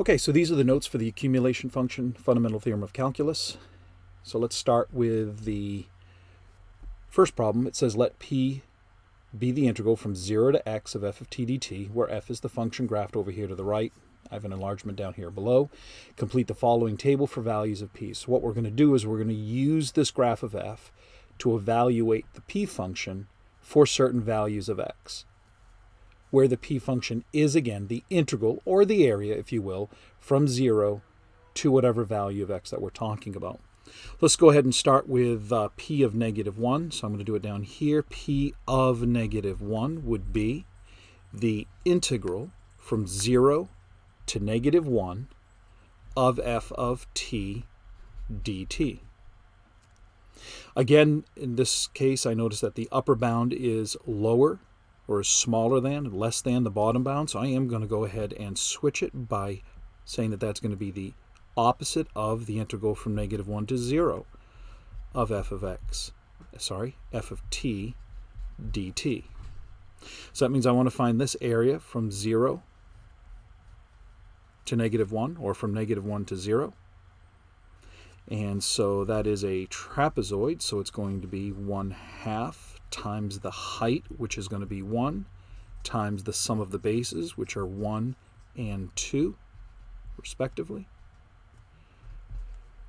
Okay, so these are the notes for the accumulation function, fundamental theorem of calculus. So let's start with the first problem. It says let p be the integral from 0 to x of f of t dt, where f is the function graphed over here to the right. I have an enlargement down here below. Complete the following table for values of p. So what we're going to do is we're going to use this graph of f to evaluate the p function for certain values of x, where the p function is, again, the integral, or the area, if you will, from 0 to whatever value of x that we're talking about. Let's go ahead and start with p of -1. So I'm going to do it down here. P of -1 would be the integral from 0 to -1 of f of t dt. Again, in this case, I notice that the upper bound is lower, or is smaller than, less than the bottom bound. So I am going to go ahead and switch it by saying that that's going to be the opposite of the integral from -1 to 0 of f of t dt. So that means I want to find this area from 0 to -1, or from -1 to 0. And so that is a trapezoid, so it's going to be 1/2 times the height, which is going to be 1, times the sum of the bases, which are 1 and 2, respectively.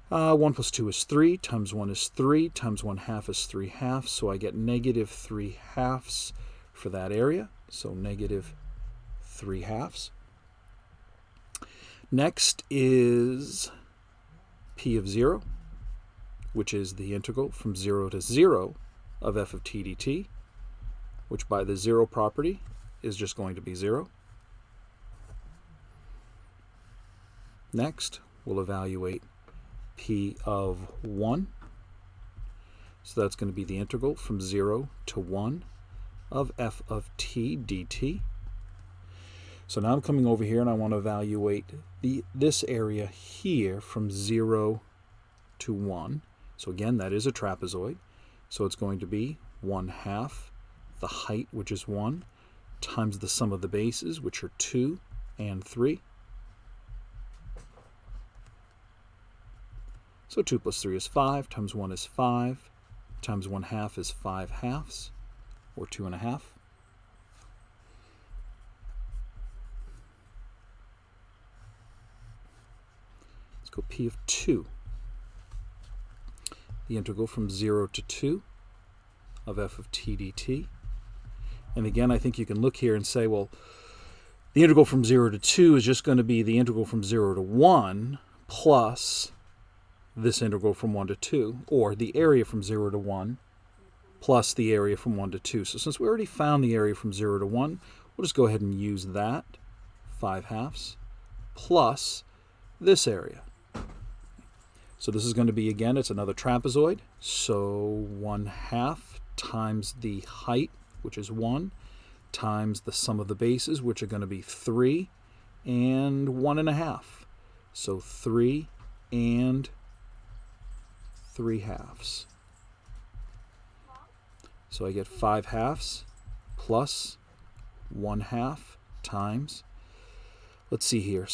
1 plus 2 is 3, times 1 is 3, times 1/2 is 3/2, so I get -3/2 for that area, so -3/2. Next is p of 0, which is the integral from 0 to 0 of f of t dt, which by the 0 property is just going to be 0. Next, we'll evaluate p of 1. So that's going to be the integral from 0 to 1 of f of t dt. So now I'm coming over here and I want to evaluate this area here from 0 to 1. So again, that is a trapezoid. So it's going to be 1/2 the height, which is 1, times the sum of the bases, which are 2 and 3. So 2 plus 3 is 5, times 1 is 5, times 1/2 is 5/2, or 2.5. Let's go p of 2. The integral from 0 to 2 of f of t dt. And again, I think you can look here and say, well, the integral from 0 to 2 is just going to be the integral from 0 to 1 plus this integral from 1 to 2, or the area from 0 to 1 plus the area from 1 to 2. So since we already found the area from 0 to 1, we'll just go ahead and use that, 5/2, plus this area. So this is going to be, again, it's another trapezoid. So 1/2 times the height, which is 1, times the sum of the bases, which are going to be 3 and 1.5. So 3 and 3/2. So I get 5/2 plus 1/2 times, let's see here,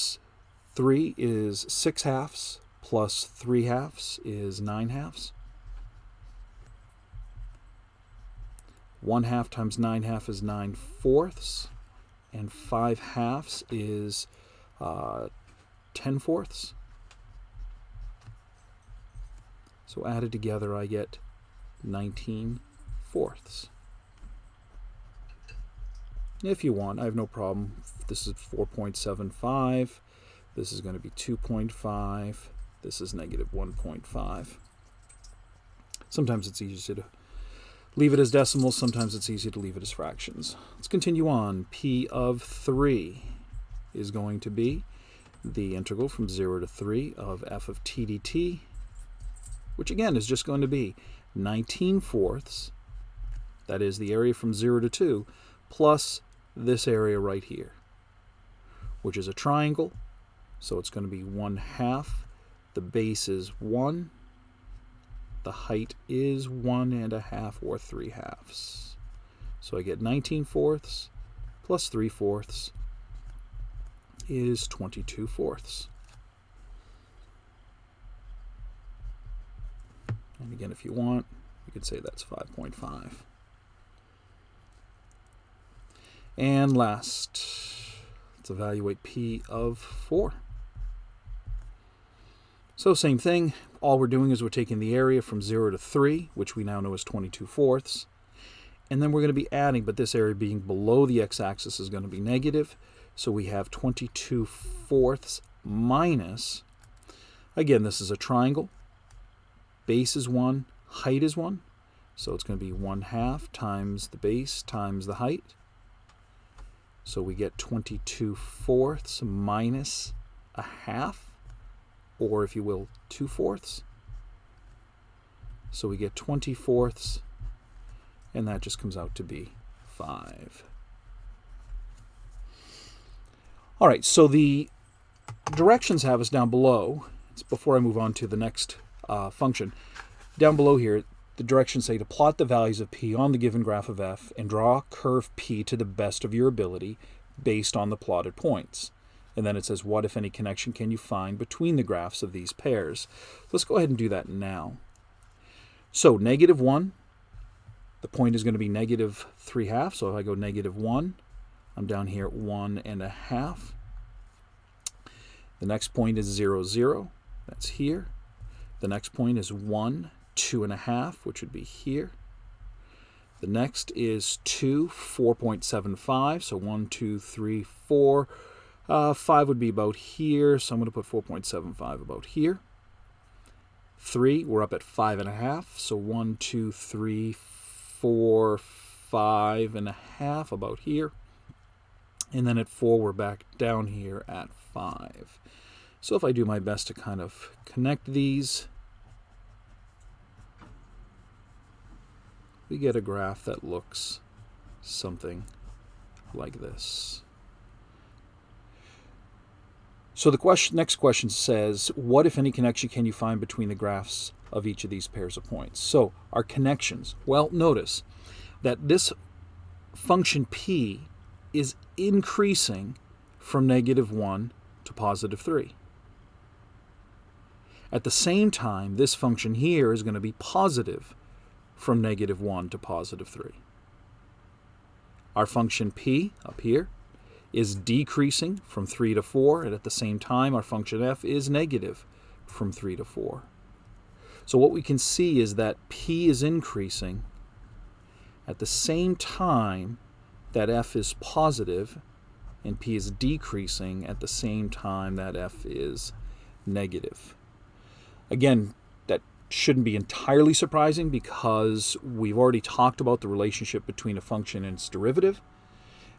3 is 6/2 plus 3/2 is 9/2. 1/2 times 9/2 is 9/4, and 5/2 is 10/4. So added together, I get 19/4. If you want, I have no problem. This is 4.75. This is going to be 2.5. This is -1.5. Sometimes it's easier to leave it as decimals. Sometimes it's easier to leave it as fractions. Let's continue on. P of 3 is going to be the integral from 0 to 3 of f of t dt, which again is just going to be 19/4, that is the area from 0 to 2, plus this area right here, which is a triangle. So it's going to be 1/2. The base is 1. The height is 1.5, or 3/2. So I get 19/4 plus 3/4 is 22/4. And again, if you want, you could say that's 5.5. And last, let's evaluate P of 4. So same thing, all we're doing is we're taking the area from 0 to 3, which we now know is 22/4. And then we're going to be adding, but this area being below the x-axis is going to be negative. So we have 22/4 minus, again, this is a triangle. Base is 1, height is 1. So it's going to be 1/2 times the base times the height. So we get 22/4 minus 1/2, or if you will, 2/4. So we get 20/4, and that just comes out to be 5. All right, so the directions have us down below. Before I move on to the next function, down below here, the directions say to plot the values of P on the given graph of f and draw a curve P to the best of your ability based on the plotted points. And then it says, what, if any, connection can you find between the graphs of these pairs? Let's go ahead and do that now. So -1, the point is going to be -3/2. So if I go -1, I'm down here at 1.5. The next point is 0, 0. That's here. The next point is 1, 2.5, which would be here. The next is 2, 4.75. So 1, 2, 3, 4. 5 would be about here, so I'm going to put 4.75 about here. 3, we're up at 5.5. So 1, 2, 3, 4, 5.5 about here. And then at 4, we're back down here at 5. So if I do my best to kind of connect these, we get a graph that looks something like this. So the next question says, what, if any, connection can you find between the graphs of each of these pairs of points? So our connections, well, notice that this function P is increasing from -1 to +3. At the same time, this function here is going to be positive from -1 to +3. Our function P up here is decreasing from 3 to 4, and at the same time, our function f is negative from 3 to 4. So what we can see is that P is increasing at the same time that f is positive, and P is decreasing at the same time that f is negative. Again, that shouldn't be entirely surprising because we've already talked about the relationship between a function and its derivative.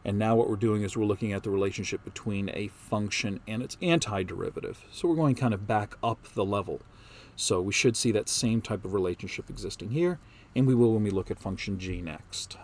And now what we're doing is we're looking at the relationship between a function and its antiderivative. So we're going kind of back up the level. So we should see that same type of relationship existing here, and we will when we look at function g next.